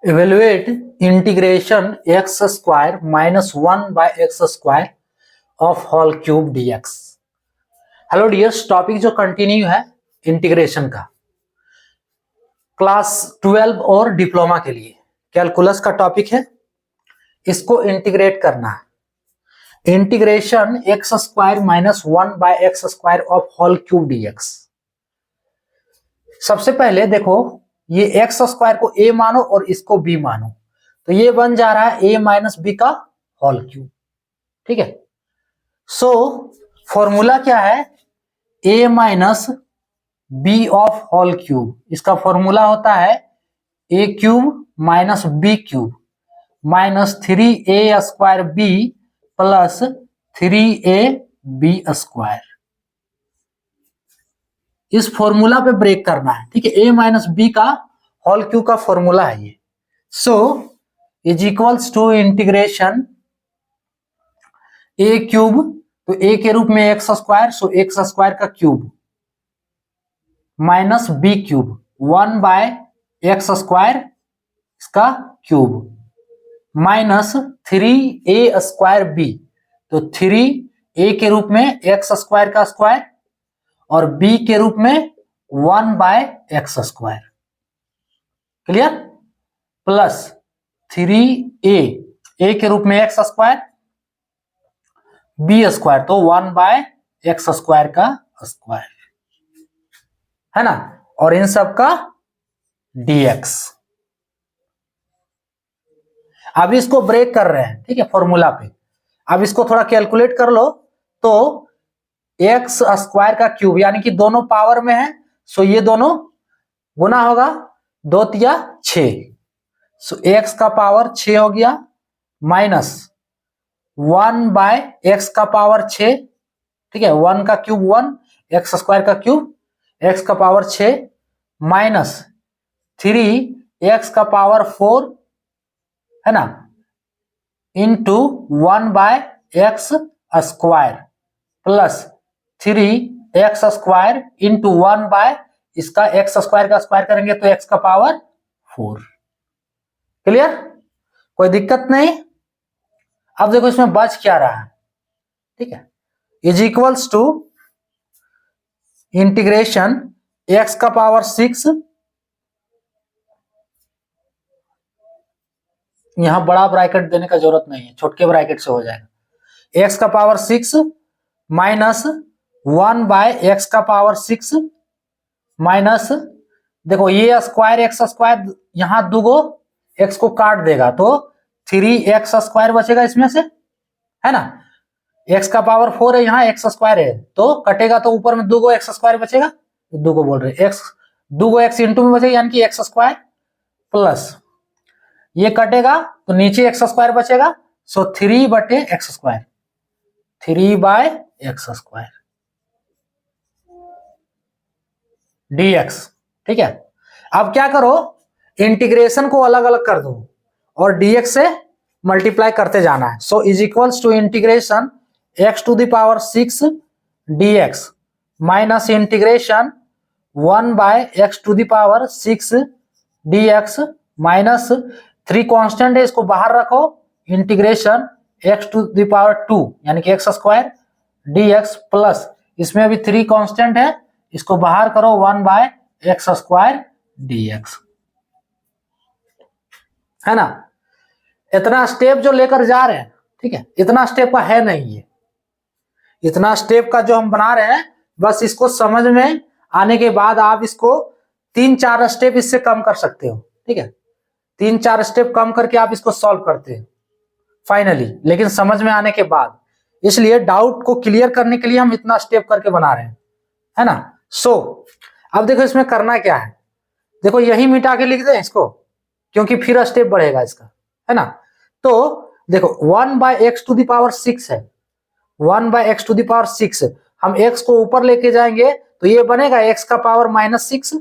Evaluate integration x square minus 1 by x square of whole cube dx. Hello dears, topic जो continue है integration का, class 12 और diploma के लिए calculus का टॉपिक है। इसको इंटीग्रेट करना है। Integration X square minus 1 by x square of whole cube DX. सबसे पहले देखो, ये एक्स स्क्वायर को ए मानो और इसको बी मानो, तो ये बन जा रहा है ए माइनस बी का होल क्यूब। ठीक है, सो फॉर्मूला क्या है? A minus b of whole cube. इसका फॉर्मूला होता है a cube minus b cube minus 3a square b plus 3a b square. इस फॉर्मूला पे ब्रेक करना है। ठीक है, a माइनस बी का होल क्यूब का फॉर्मूला है ये। So is equals to integration a cube, तो a के रूप में x square, so x square का cube minus b cube 1 by x square इसका cube minus 3a square b, तो 3a के रूप में एक्स स्क्वायर का स्क्वायर और b के रूप में 1 by x square. Clear? Plus 3a के रूप में एक्स स्क्वायर, b स्क्वायर तो 1 बाय एक्स स्क्वायर का स्क्वायर, है ना, और इन सब का dx। अब इसको ब्रेक कर रहे हैं, ठीक है, फॉर्मूला पे। अब इसको थोड़ा कैलकुलेट कर लो, तो एक्स स्क्वायर का क्यूब यानी कि दोनों पावर में है, सो ये दोनों गुना होगा, 2 तिया 6, सो एक्स का पावर 6 हो गया माइनस 1 बाय एक्स का पावर 6। ठीक है, 1 का क्यूब 1, एक्स स्क्वायर का क्यूब एक्स का पावर 6 माइनस 3 एक्स का पावर 4, है ना, into 1 by x square plus 3 X square into 1 by इसका एक्स स्क्वायर का स्क्वायर करेंगे तो एक्स का पावर 4। क्लियर? कोई दिक्कत नहीं। अब देखो इसमें बच क्या रहा है। ठीक है, is equals to integration X का पावर 6, यहां बड़ा ब्रैकेट देने का जरूरत नहीं है, छोटे ब्रैकेट से हो जाएगा। एक्स का पावर 6 माइनस 1 बाय एक्स का पावर 6 माइनस, देखो ये स्क्वायर एक्स स्क्वायर यहां दुगो एक्स को काट देगा तो 3x स्क्वायर बचेगा इसमें से, है ना। एक्स का पावर 4 है, यहाँ एक्स स्क्वायर है तो कटेगा, तो ऊपर में दुगो एक्स स्क्वायर बचेगा, दुगो बोल रहे एक्स, दुगो एक्स इंटू में बचेगा यानी कि एक्स स्क्वायर प्लस ये कटेगा तो नीचे एक्स स्क्वायर बचेगा, सो 3 बटे X square, 3 by x square dx। ठीक है, अब क्या करो, इंटीग्रेशन को अलग अलग कर दो और dx से मल्टीप्लाई करते जाना है। So is equals to integration x to the power 6 dx minus integration 1 by x to the power 6 dx minus 3 constant है, इसको बाहर रखो, इंटीग्रेशन x टू द पावर 2 यानी कि एक्स स्क्वायर dx प्लस इसमें अभी 3 कांस्टेंट है, इसको बाहर करो, 1 बाय एक्स स्क्वायर dx, है ना। इतना स्टेप जो लेकर जा रहे हैं, ठीक है, इतना स्टेप का है नहीं ये, इतना स्टेप का जो हम बना रहे हैं, बस इसको समझ में आने के बाद आप इसको 3-4 स्टेप इससे कम कर सकते हो। ठीक है, 3-4 स्टेप कम करके आप इसको सॉल्व करते हैं फाइनली, लेकिन समझ में आने के बाद, इसलिए डाउट को क्लियर करने के लिए हम इतना स्टेप करके बना रहे हैं, है ना। सो अब देखो इसमें करना क्या है, देखो यही मिटा के लिख दें इसको, क्योंकि फिर स्टेप बढ़ेगा इसका, है ना। तो देखो 1 by X to the power 6 है, 1 by X to the power 6, हम x को ऊपर लेके जाएंगे तो ये बनेगा x का पावर -6,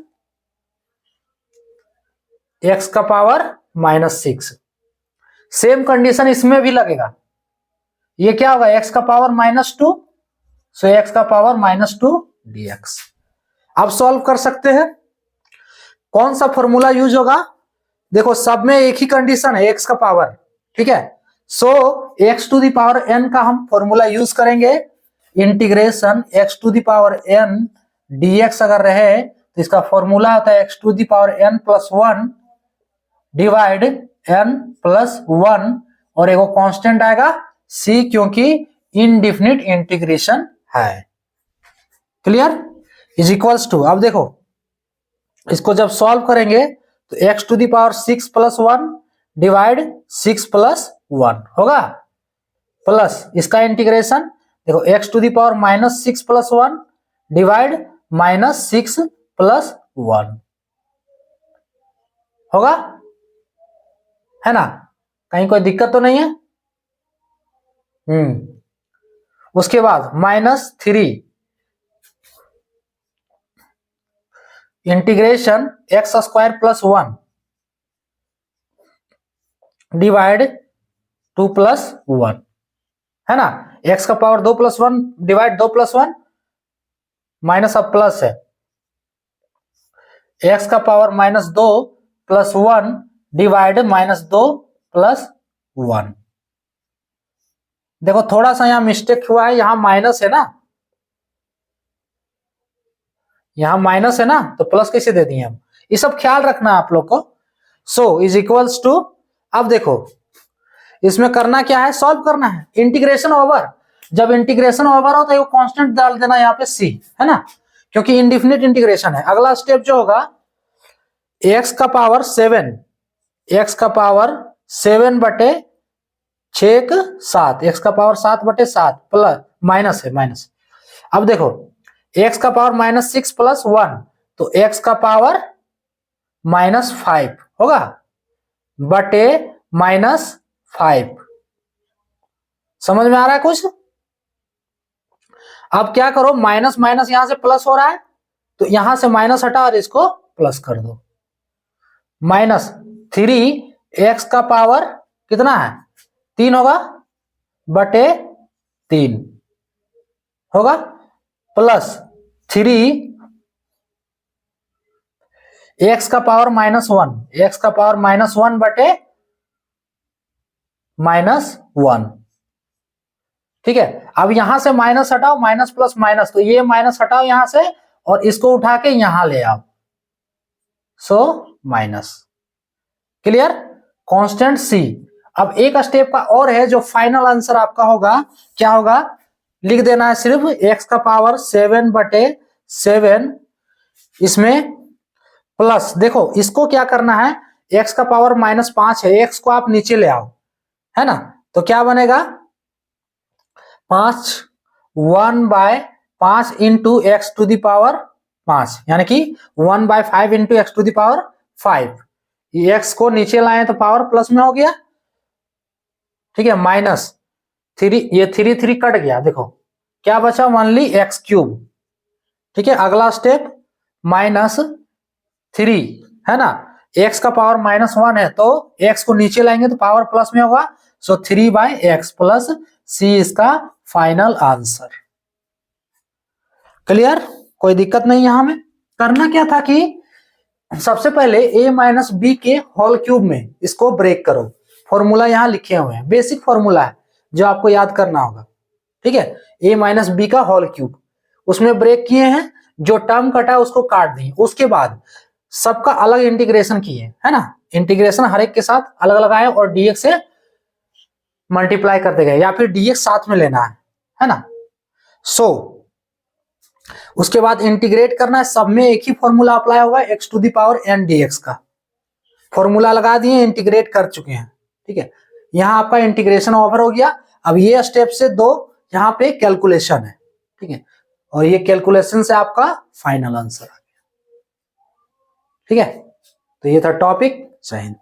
x का पावर -6। सेम कंडीशन इसमें भी लगेगा, ये क्या होगा, x का पावर -2, सो x का पावर -2 dx। अब सॉल्व कर सकते हैं। कौन सा फॉर्मूला यूज होगा, देखो सब में एक ही कंडीशन है, एक्स का पावर, ठीक है। So X to the power N का हम फॉर्मूला यूज करेंगे, integration X to the power N DX अगर रहे तो इसका फॉर्मूला होता है X to the power N plus one divide N plus one, और एक कांस्टेंट आएगा सी, क्योंकि इनडिफिनिट इंटीग्रेशन है। क्लियर? इज इक्वल्स टू, अब देखो इसको जब सॉल्व करेंगे तो X to the power 6 plus one divide 6 plus one होगा, प्लस इसका इंटीग्रेशन देखो X to the power minus 6 plus one divide minus 6 plus one होगा, है ना? कहीं कोई दिक्कत तो नहीं है? उसके बाद minus 3 integration X square plus one divide 2 plus one, है ना? एक्स का power 2 plus one divide 2 plus one, minus अब प्लस है, एक्स का power minus 2 plus one divide minus 2 plus one. देखो थोड़ा सा यहां मिस्टेक हुआ है, यहां माइनस है ना, यहां माइनस है ना, तो प्लस कैसे दे दिए हम, ये सब ख्याल रखना है आप लोग को। सो इज इक्वल्स टू, अब देखो इसमें करना क्या है, सॉल्व करना है, इंटीग्रेशन ओवर, जब इंटीग्रेशन ओवर हो तो कांस्टेंट डाल देना यहाँ पे सी, है ना, क्योंकि इनडिफिनिट इंटीग्रेशन है। अगला स्टेप जो होगा एक्स का पावर 7, एक्स का पावर 7 बटे 6 7, एक्स का पावर 7 बटे 7 प्लस माइनस है माइनस, अब देखो एक्स का पावर माइनस 6 प्लस वन, तो एक्स का पावर माइनस 5 होगा बटे माइनस 5, समझ में आ रहा है कुछ? अब क्या करो, माइनस माइनस यहां से प्लस हो रहा है, तो यहां से माइनस हटा और इसको प्लस कर दो, माइनस 3 एक्स का पावर कितना है 3 होगा बटे 3 होगा, प्लस 3 एक्स का पावर माइनस वन, एक्स का पावर माइनस वन बटे माइनस वन, ठीक है। अब यहां से माइनस हटाओ, माइनस प्लस माइनस, तो ये माइनस हटाओ यहां से और इसको उठा के यहां ले आओ, सो माइनस, क्लियर? कांस्टेंट सी। अब एक स्टेप का और है जो फाइनल आंसर आपका होगा, क्या होगा, लिख देना है सिर्फ एक्स का पावर 7 बटे 7, इसमें प्लस, देखो इसको क्या करना है, एक्स का पावर माइनस 5 है, एक्स को आप नीचे ले आओ, है ना, तो क्या बनेगा 5 1/5 into X to the power 5, यानी कि 1/5 into X to the power 5, एक्स को नीचे लाए तो पावर प्लस में हो गया, ठीक है, माइनस 3, ये 3 3 कट गया, देखो क्या बचा ओनली एक्स क्यूब, ठीक है। अगला स्टेप माइनस 3, है ना, एक्स का पावर माइनस 1 है तो एक्स को नीचे लाएंगे तो पावर प्लस में होगा, सो 3/x प्लस सी इसका फाइनल आंसर। क्लियर? कोई दिक्कत नहीं। यहां में करना क्या था कि सबसे पहले a माइनस बी के होल क्यूब में इसको ब्रेक करो, फॉर्मूला यहां लिखे हुए हैं, बेसिक फॉर्मूला है जो आपको याद करना होगा, ठीक है, a माइनस बी का होल क्यूब, उसमें ब्रेक किए हैं, जो टर्म कटा उसको काट दिए, उसके बाद सबका अलग इंटीग्रेशन किए, है ना, इंटीग्रेशन हर एक के साथ अलग अलग आए और dx से मल्टीप्लाई करते गए, या फिर dx साथ में लेना है ना। सो उसके बाद इंटीग्रेट करना है, सब में एक ही फॉर्मूला अप्लाई होगा, X to the power N dx का फॉर्मूला लगा दिए, इंटीग्रेट कर चुके हैं, ठीक है। यहाँ आपका इंटीग्रेशन ओवर हो गया। अब ये स्टेप से 2 यहाँ पे कैलकुलेशन है, ठीक है, और ये कैलकुलेशन से आपका फाइनल आंसर आ गया, ठीक है। तो ये था टॉपिक। जय हिंद।